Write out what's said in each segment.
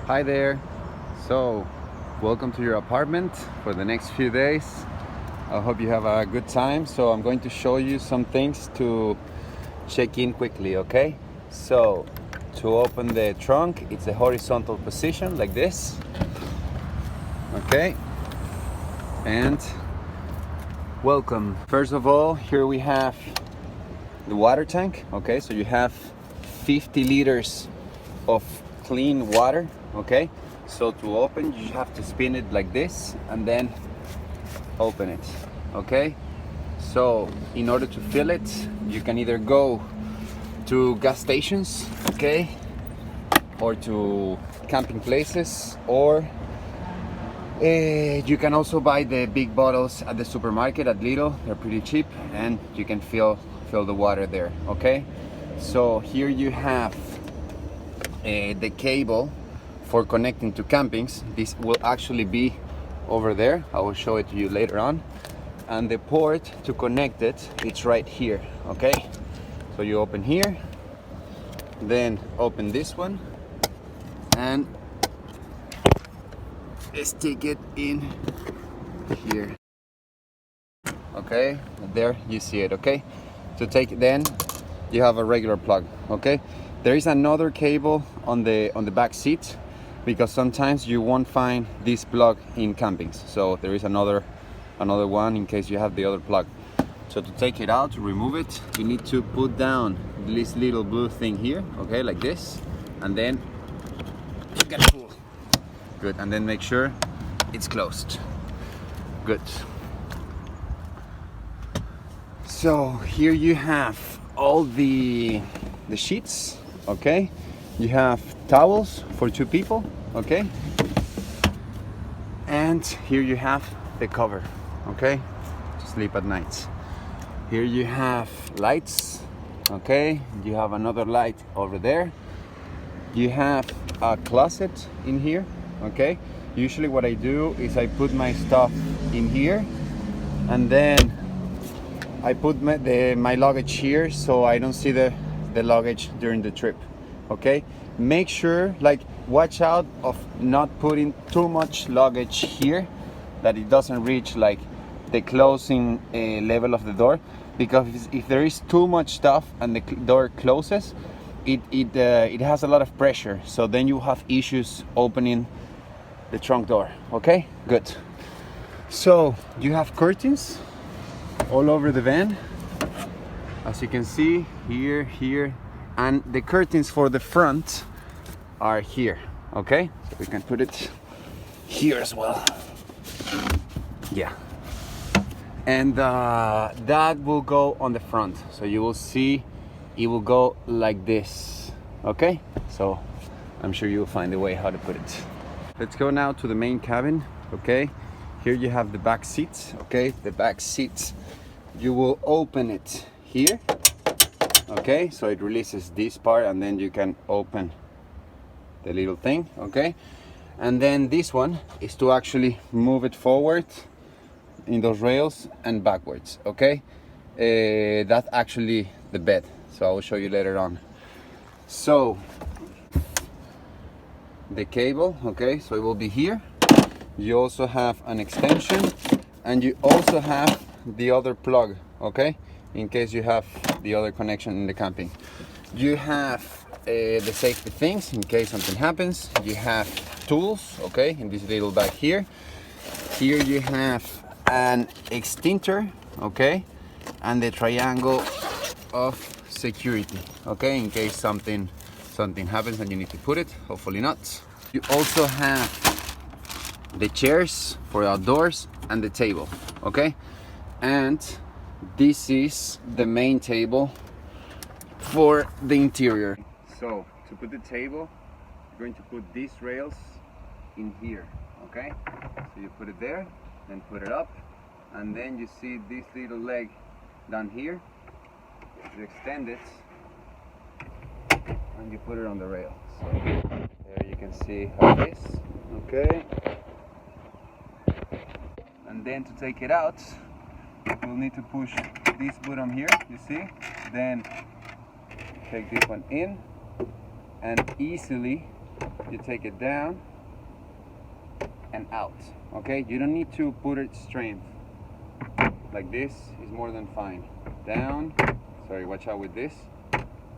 Hi there. So, welcome to your apartment for the next few days. I hope you have a good time. So, I'm going to show you some things to check in quickly, okay? So, to open the trunk, it's a horizontal position like this. Okay? And welcome. First of all, here we have the water tank, okay? So, you have 50 liters of clean water, okay? So to open, you have to spin it like this and then open it, okay? So in order to fill it, you can either go to gas stations, okay, or to camping places, or you can also buy the big bottles at the supermarket at Lidl. They're pretty cheap, and you can fill the water there, okay? So here you have the cable for connecting to campings. This will actually be over there. I will show it to you later on. And the port to connect it, it's right here, okay? So you open here, then open this one, and stick it in here, okay? There you see it, okay? To take it, then you have a regular plug, okay? There is another cable on the back seat, because sometimes you won't find this plug in campings. So there is another one in case you have the other plug. So to take it out, to remove it, you need to put down this little blue thing here, okay, like this, and then you can pull. Good, and then make sure it's closed. Good. So here you have all the sheets, okay? You have towels for 2 people, okay? And here you have the cover, okay? To sleep at night. Here you have lights, okay? You have another light over there. You have a closet in here, okay? Usually what I do is I put my stuff in here, and then I put my luggage here so I don't see the luggage during the trip. Okay, make sure, like, watch out of not putting too much luggage here, that it doesn't reach like the closing level of the door, because if there is too much stuff and the door closes, it has a lot of pressure, so then you have issues opening the trunk door. Okay, good. So you have curtains all over the van, as you can see, here, and the curtains for the front are here, okay? So we can put it here as well. Yeah. And that will go on the front. So you will see it will go like this, okay? So I'm sure you'll find a way how to put it. Let's go now to the main cabin, okay? Here you have the back seats, okay? The back seats, you will open it here. Okay, so it releases this part, and then you can open the little thing, okay? And then this one is to actually move it forward in those rails and backwards, okay? That's actually the bed, so I will show you later on. So the cable, okay, so it will be here. You also have an extension, and you also have the other plug, okay, in case you have the other connection in the camping. You have the safety things in case something happens. You have tools, okay, in this little bag here. Here you have an extinctor, okay, and the triangle of security, okay, in case something happens and you need to put it, hopefully not. You also have the chairs for outdoors and the table, okay? And this is the main table for the interior. So to put the table, you're going to put these rails in here, okay? So you put it there, then put it up, and then you see this little leg down here. You extend it, and you put it on the rail. So there you can see how it is, okay? And then to take it out, we'll need to push this button here, you see? Then take this one in, and easily you take it down and out. Okay, you don't need to put it straight. Like this is more than fine. Down, sorry, watch out with this.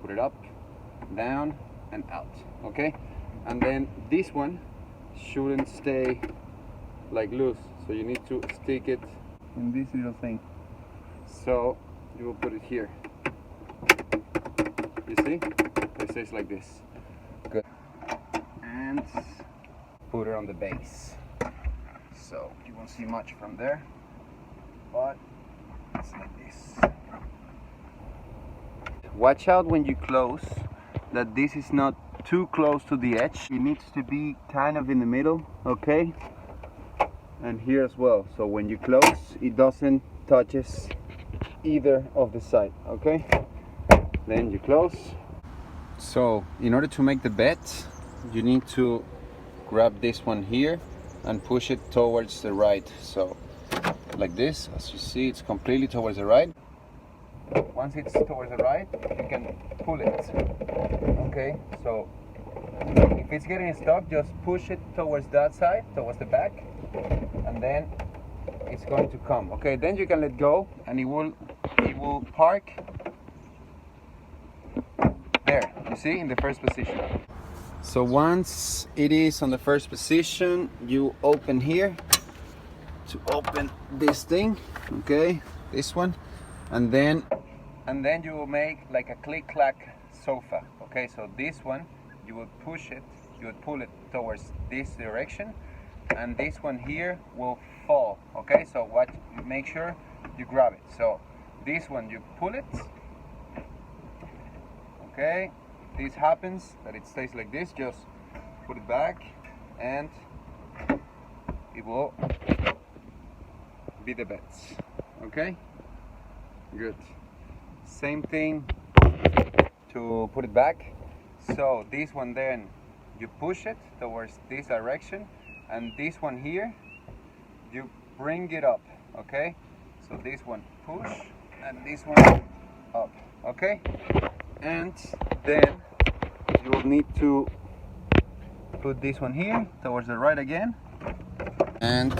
Put it up, down, and out. Okay, and then this one shouldn't stay like loose, so you need to stick it in this little thing. So you will put it here. You see? It stays like this. Good. And put it on the base. So you won't see much from there, but it's like this. Watch out when you close that this is not too close to the edge. It needs to be kind of in the middle, okay? And here as well. So when you close, it doesn't touches either of the side, okay? Then you close. So in order to make the bed, you need to grab this one here and push it towards the right. So like this, as you see, it's completely towards the right. Once it's towards the right, you can pull it. Okay, so if it's getting stuck, just push it towards that side, towards the back, and then it's going to come. Okay, then you can let go, and it will park there. You see, in the first position. So once it is on the first position, you open here to open this thing. Okay, this one. And then you will make like a click-clack sofa. Okay, so this one, you would push it, you would pull it towards this direction, and this one here will fall. Okay, so make sure you grab it. So this one, you pull it. Okay, this happens that it stays like this. Just put it back, and it will be the beds. Okay. Good. Same thing to put it back. So this one, then you push it towards this direction, and this one here you bring it up. Okay, so this one push and this one up. Okay, and then you will need to put this one here towards the right again and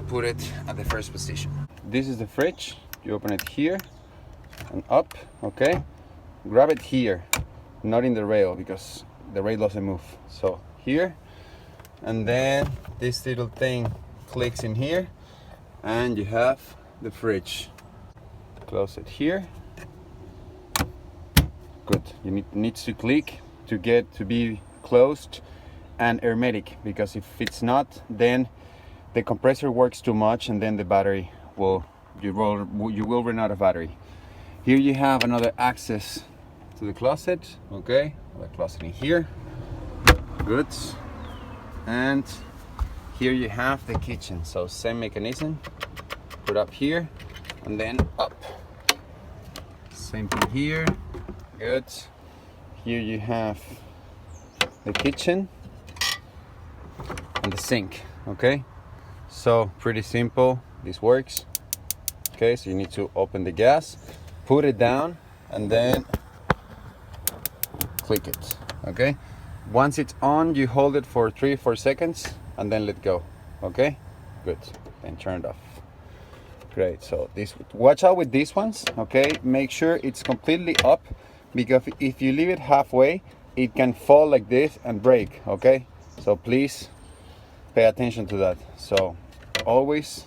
put it at the first position. This is the fridge. You open it here and up. Okay, grab it here, not in the rail, because the rail doesn't move. So here, and then this little thing clicks in here, and you have the fridge. Close it here. Good. You needs to click to get to be closed and hermetic, because if it's not, then the compressor works too much, and then the battery you will run out of battery. Here you have another access to the closet. Okay, the closet in here. Good. And here you have the kitchen. So same mechanism. Put up here and then up. Same thing here. Good. Here you have the kitchen and the sink. Okay. So pretty simple, this works. Okay, so you need to open the gas, put it down, and then click it. Okay, once it's on, you hold it for 3-4 seconds and then let go. Okay, good, then turn it off. Great. So watch out with these ones. Okay, make sure it's completely up, because if you leave it halfway, it can fall like this and break. Okay, so please pay attention to that. So always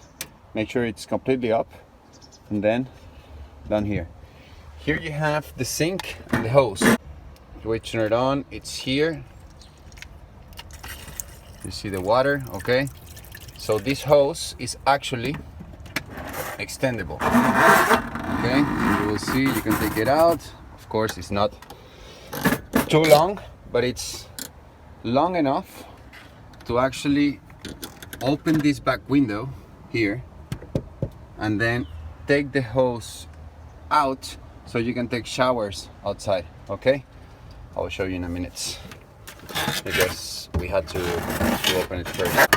make sure it's completely up, and then down here you have the sink and the hose. We turn it on, it's here. You see the water. Okay, so this hose is actually extendable. Okay, you will see, you can take it out. Of course, it's not too long, but it's long enough to actually open this back window here and then take the hose out so you can take showers outside. Okay, I'll show you in a minute, because we had to open it first.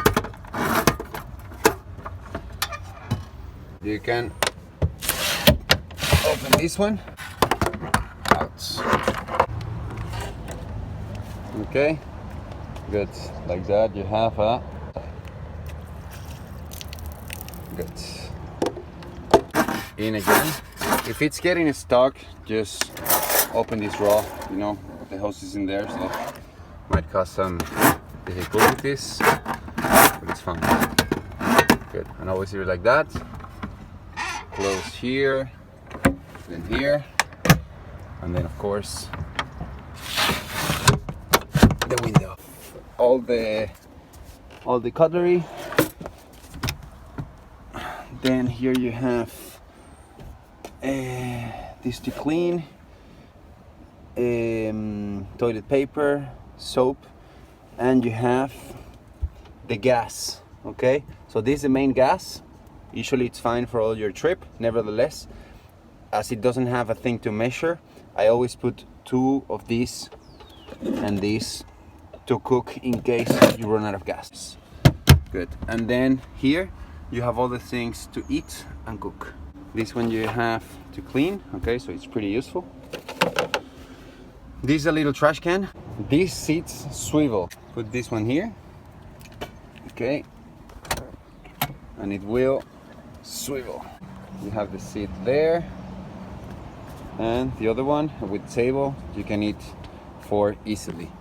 You can open this one out. Okay, good. Like that, you have a good. In again. If it's getting stuck, just open this raw. You know, the hose is in there, so might cause some difficulties, but it's fine. Good. And always do it like that. Close here, then here, and then of course the window. All the cutlery. Then here you have this to clean, toilet paper, soap, and you have the gas. Okay, so this is the main gas. Usually it's fine for all your trip. Nevertheless, as it doesn't have a thing to measure, I always put 2 of these and these to cook in case you run out of gas. Good. And then here you have all the things to eat and cook. This one you have to clean, okay, so it's pretty useful. This is a little trash can. These seats swivel. Put this one here, okay, and it will swivel. You have the seat there, and the other one with table you can eat for easily.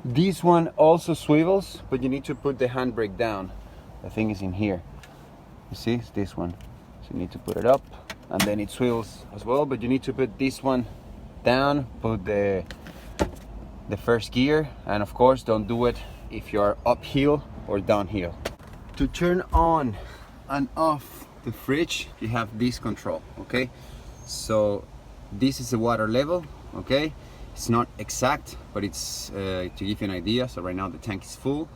This one also swivels, but you need to put the handbrake down. The thing is in here. You see, it's this one. So you need to put it up, and then it swivels as well, but you need to put this one down, put the first gear, and of course don't do it if you're uphill or downhill. To turn on and off the fridge, you have this control, okay? So this is the water level, okay? It's not exact, but it's to give you an idea. So right now the tank is full.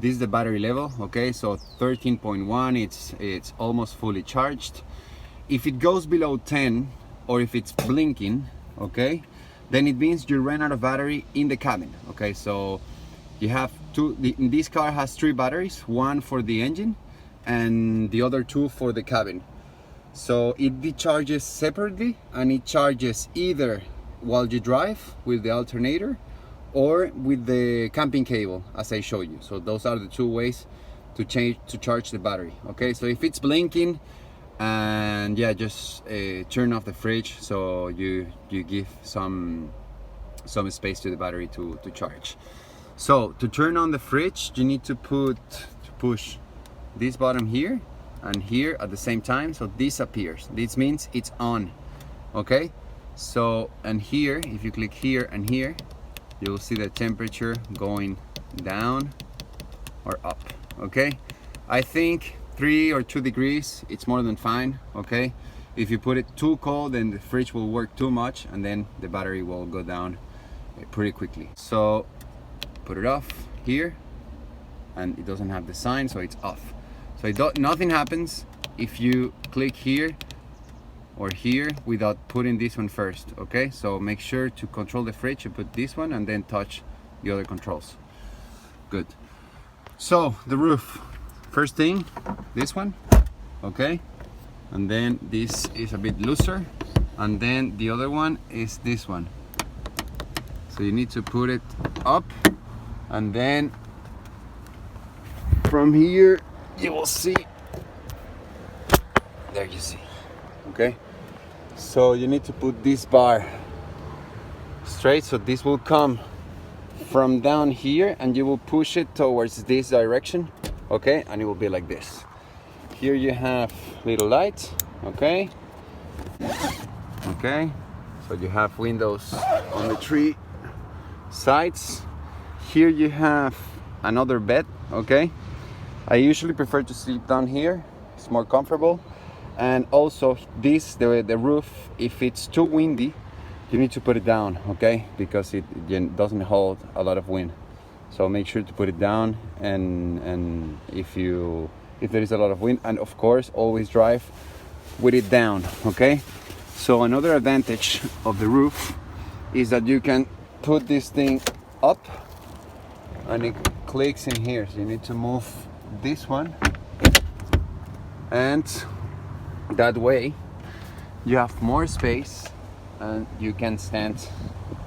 This is the battery level, okay? So 13.1, it's almost fully charged. If it goes below 10, or if it's blinking, okay, then it means you ran out of battery in the cabin, okay? So you have this car has 3 batteries, 1 for the engine and the other 2 for the cabin. So it decharges separately, and it charges either while you drive with the alternator or with the camping cable, as I showed you. So those are the 2 ways to charge the battery, okay? So if it's blinking, and yeah, just turn off the fridge so you give some space to the battery to charge. So to turn on the fridge, you need to push this button here and here at the same time, so this appears. This means it's on, okay? So, and here, if you click here and here, you will see the temperature going down or up, okay? I think 3 or 2 degrees, it's more than fine, okay? If you put it too cold, then the fridge will work too much, and then the battery will go down pretty quickly. So put it off here, and it doesn't have the sign, so it's off. So nothing happens if you click here or here without putting this one first, okay? So make sure to control the fridge, you put this one and then touch the other controls. Good. So the roof, first thing, this one, okay? And then this is a bit looser, and then the other one is this one. So you need to put it up, and then from here you will see, there you see, okay? So you need to put this bar straight, so this will come from down here and you will push it towards this direction, okay? And it will be like this. Here you have little lights, okay? Okay, so you have windows on the 3 sides. Here you have another bed, okay? I usually prefer to sleep down here, it's more comfortable. And also this, the roof, if it's too windy, you need to put it down, okay? Because it doesn't hold a lot of wind. So make sure to put it down, and if there is a lot of wind, and of course always drive with it down, okay? So another advantage of the roof is that you can put this thing up and it clicks in here. So you need to move this one, and that way you have more space and you can stand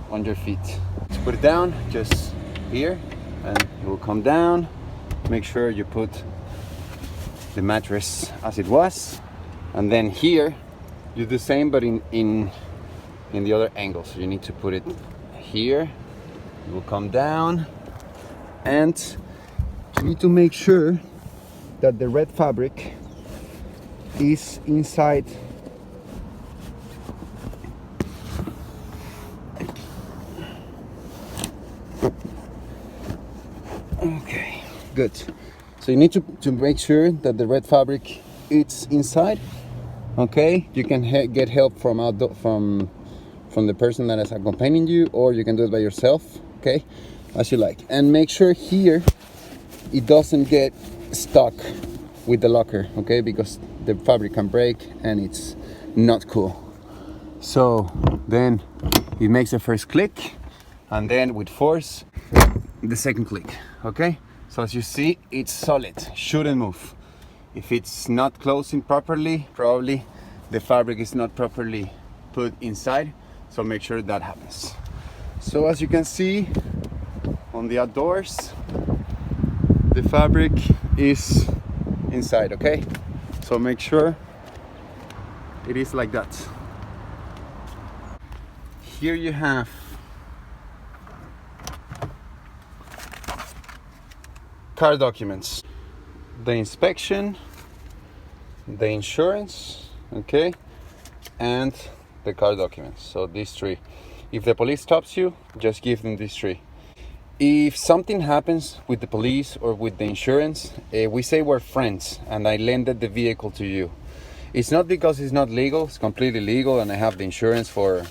on your feet. To put it down, just here, and it will come down. Make sure you put the mattress as it was, and then here you do the same, but in the other angle. So you need to put it here. It will come down, and you need to make sure that the red fabric is inside. Okay, good. So you need to make sure that the red fabric is inside. Okay, you can get help from the person that is accompanying you, or you can do it by yourself. Okay, as you like. And make sure here it doesn't get stuck with the locker, okay, because the fabric can break and it's not cool. So then it makes the first click, and then with force the second click. Okay, so as you see, it's solid, shouldn't move. If it's not closing properly, probably the fabric is not properly put inside, so make sure that happens. So as you can see on the outdoors, the fabric is inside. Okay, so make sure it is like that. Here you have car documents, the inspection, the insurance, okay, and the car documents. So these three. If the police stops you, just give them these three. If something happens with the police or with the insurance, we say we're friends and I lended the vehicle to you. It's not because it's not legal, it's completely legal, and I have the insurance for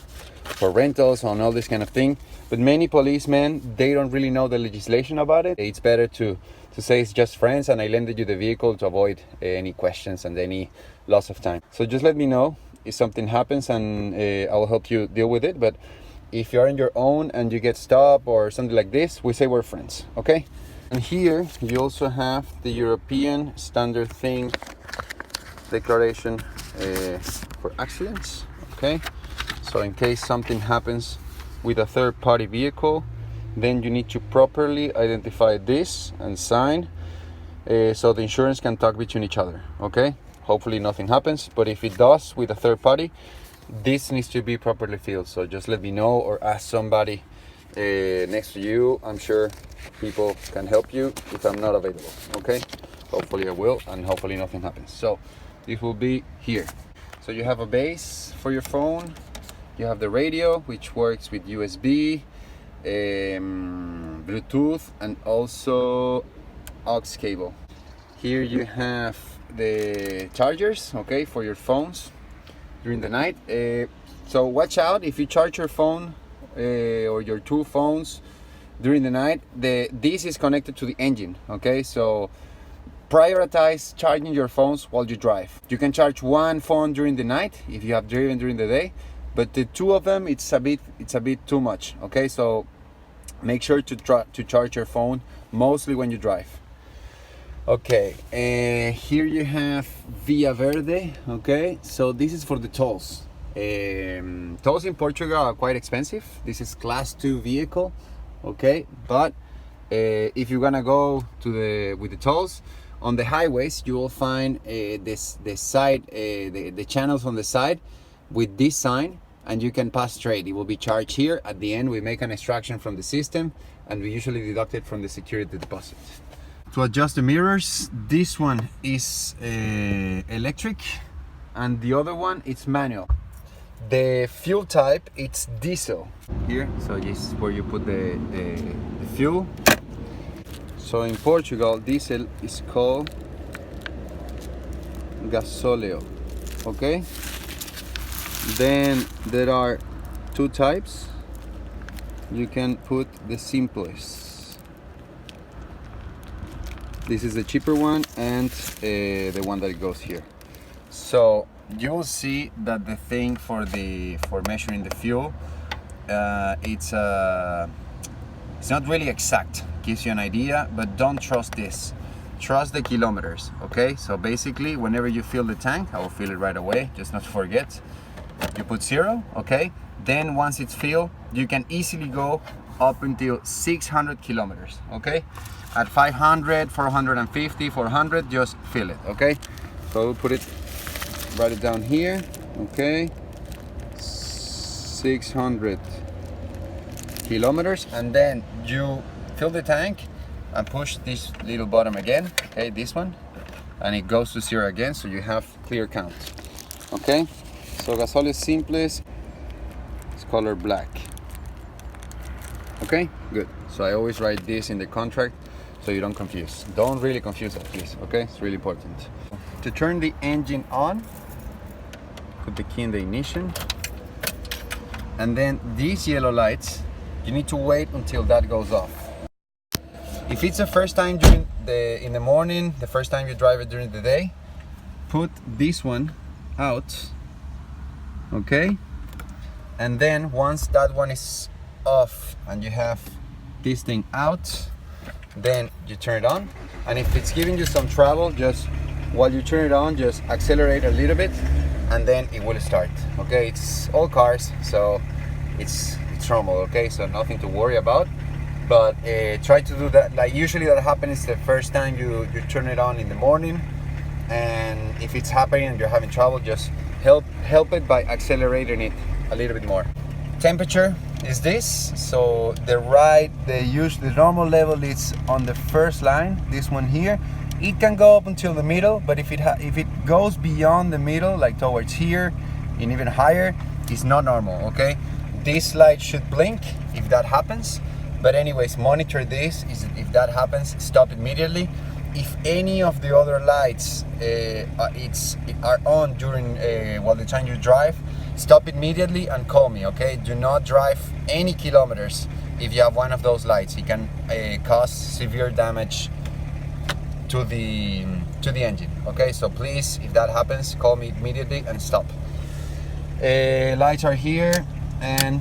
rentals and all this kind of thing. But many policemen, they don't really know the legislation about it. It's better to say it's just friends and I lended you the vehicle to avoid any questions and any loss of time. So just let me know if something happens, and I will help you deal with it. But if you're on your own and you get stopped or something like this, we say we're friends, okay? And here you also have the European standard thing declaration for accidents, okay? So in case something happens with a third-party vehicle, then you need to properly identify this and sign, so the insurance can talk between each other, okay? Hopefully nothing happens, but if it does with a third party, this needs to be properly filled. So just let me know or ask somebody next to you. I'm sure people can help you if I'm not available, okay? Hopefully I will, and hopefully nothing happens. So this will be here. So you have a base for your phone. You have the radio, which works with USB, Bluetooth, and also aux cable. Here you have the chargers, okay, for your phones during the night. So watch out if you charge your phone or your two phones during the night. This is connected to the engine, okay? So prioritize charging your phones while you drive. You can charge one phone during the night if you have driven during the day, but the two of them, it's a bit too much, okay? So make sure to charge your phone mostly when you drive. Okay, here you have Via Verde, okay? So this is for the tolls. Tolls in Portugal are quite expensive. This is class 2 vehicle, okay? But if you're gonna go with the tolls on the highways, you will find the channels on the side with this sign, and you can pass straight. It will be charged here. At the end, we make an extraction from the system, and we usually deduct it from the security deposit. To adjust the mirrors, this one is electric, and the other one is manual. The fuel type, it's diesel. Here, so this is where you put the fuel. So in Portugal, diesel is called gasóleo, okay? Then there are two types. You can put the simplest. This is the cheaper one, and the one that goes here. So you will see that the thing for measuring the fuel, it's not really exact. Gives you an idea, but don't trust this. Trust the kilometers, okay? So basically, whenever you fill the tank, I will fill it right away, just not to forget. You put 0, okay? Then once it's filled, you can easily go up until 600 kilometers, okay? At 500, 450, 400, just fill it, okay? So we'll put it, write it down here, okay? 600 kilometers, and then you fill the tank and push this little button again, okay, this one, and it goes to 0 again, so you have clear count, okay? So gasoil simples, it's color black. Okay, good. So I always write this in the contract so you don't confuse. Don't really confuse it, please, okay? It's really important. To turn the engine on, put the key in the ignition, and then these yellow lights, you need to wait until that goes off. If it's the first time in the morning, the first time you drive it during the day, put this one out, okay? And then once that one is off and you have this thing out, then you turn it on. And if it's giving you some trouble, just while you turn it on, just accelerate a little bit and then it will start, okay? It's all cars, so it's normal, okay? So nothing to worry about. But try to do that. Like usually that happens the first time you turn it on in the morning, and if it's happening and you're having trouble, just help it by accelerating it a little bit more. Temperature is this. So the normal level is on the first line, this one here. It can go up until the middle, but if it goes beyond the middle, like towards here and even higher, it's not normal, okay? This light should blink if that happens. But anyways, monitor this. If that happens, stop immediately. If any of the other lights are on during while the time you drive, stop immediately and call me, okay? Do not drive any kilometers if you have one of those lights. It can cause severe damage to the engine, okay? So please, if that happens, call me immediately and stop. Lights are here, and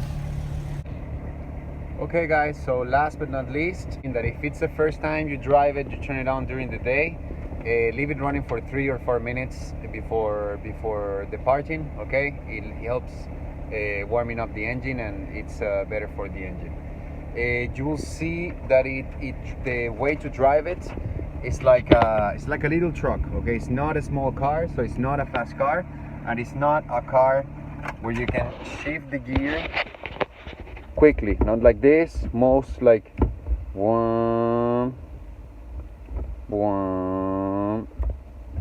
okay guys, so last but not least, in that if it's the first time you drive it, you turn it on during the day, leave it running for 3 or 4 minutes before departing, okay? It helps warming up the engine, and it's better for the engine. You will see that the way to drive it is like a little truck, okay? It's not a small car, so it's not a fast car, and it's not a car where you can shift the gear quickly, not like this, most like one,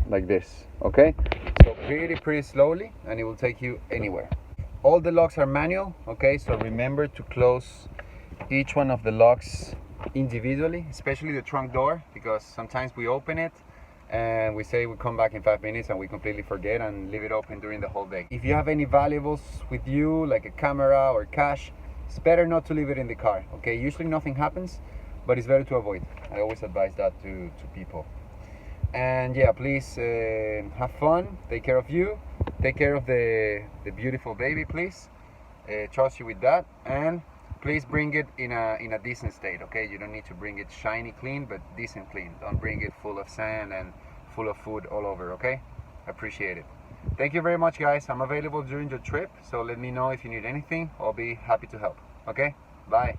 like this, okay? So pretty slowly, and it will take you anywhere. All the locks are manual, okay? So remember to close each one of the locks individually, especially the trunk door, because sometimes we open it and we say we'll come back in 5 minutes and we completely forget and leave it open during the whole day. If you have any valuables with you, like a camera or cash, it's better not to leave it in the car, okay? Usually nothing happens, but it's better to avoid. I always advise that to people. And yeah, please have fun, take care of you, take care of the beautiful baby, please. Trust you with that, and please bring it in a decent state, okay? You don't need to bring it shiny clean, but decent clean. Don't bring it full of sand and full of food all over, okay? Appreciate it. Thank you very much, guys. I'm available during your trip, so let me know if you need anything. I'll be happy to help, okay? Bye.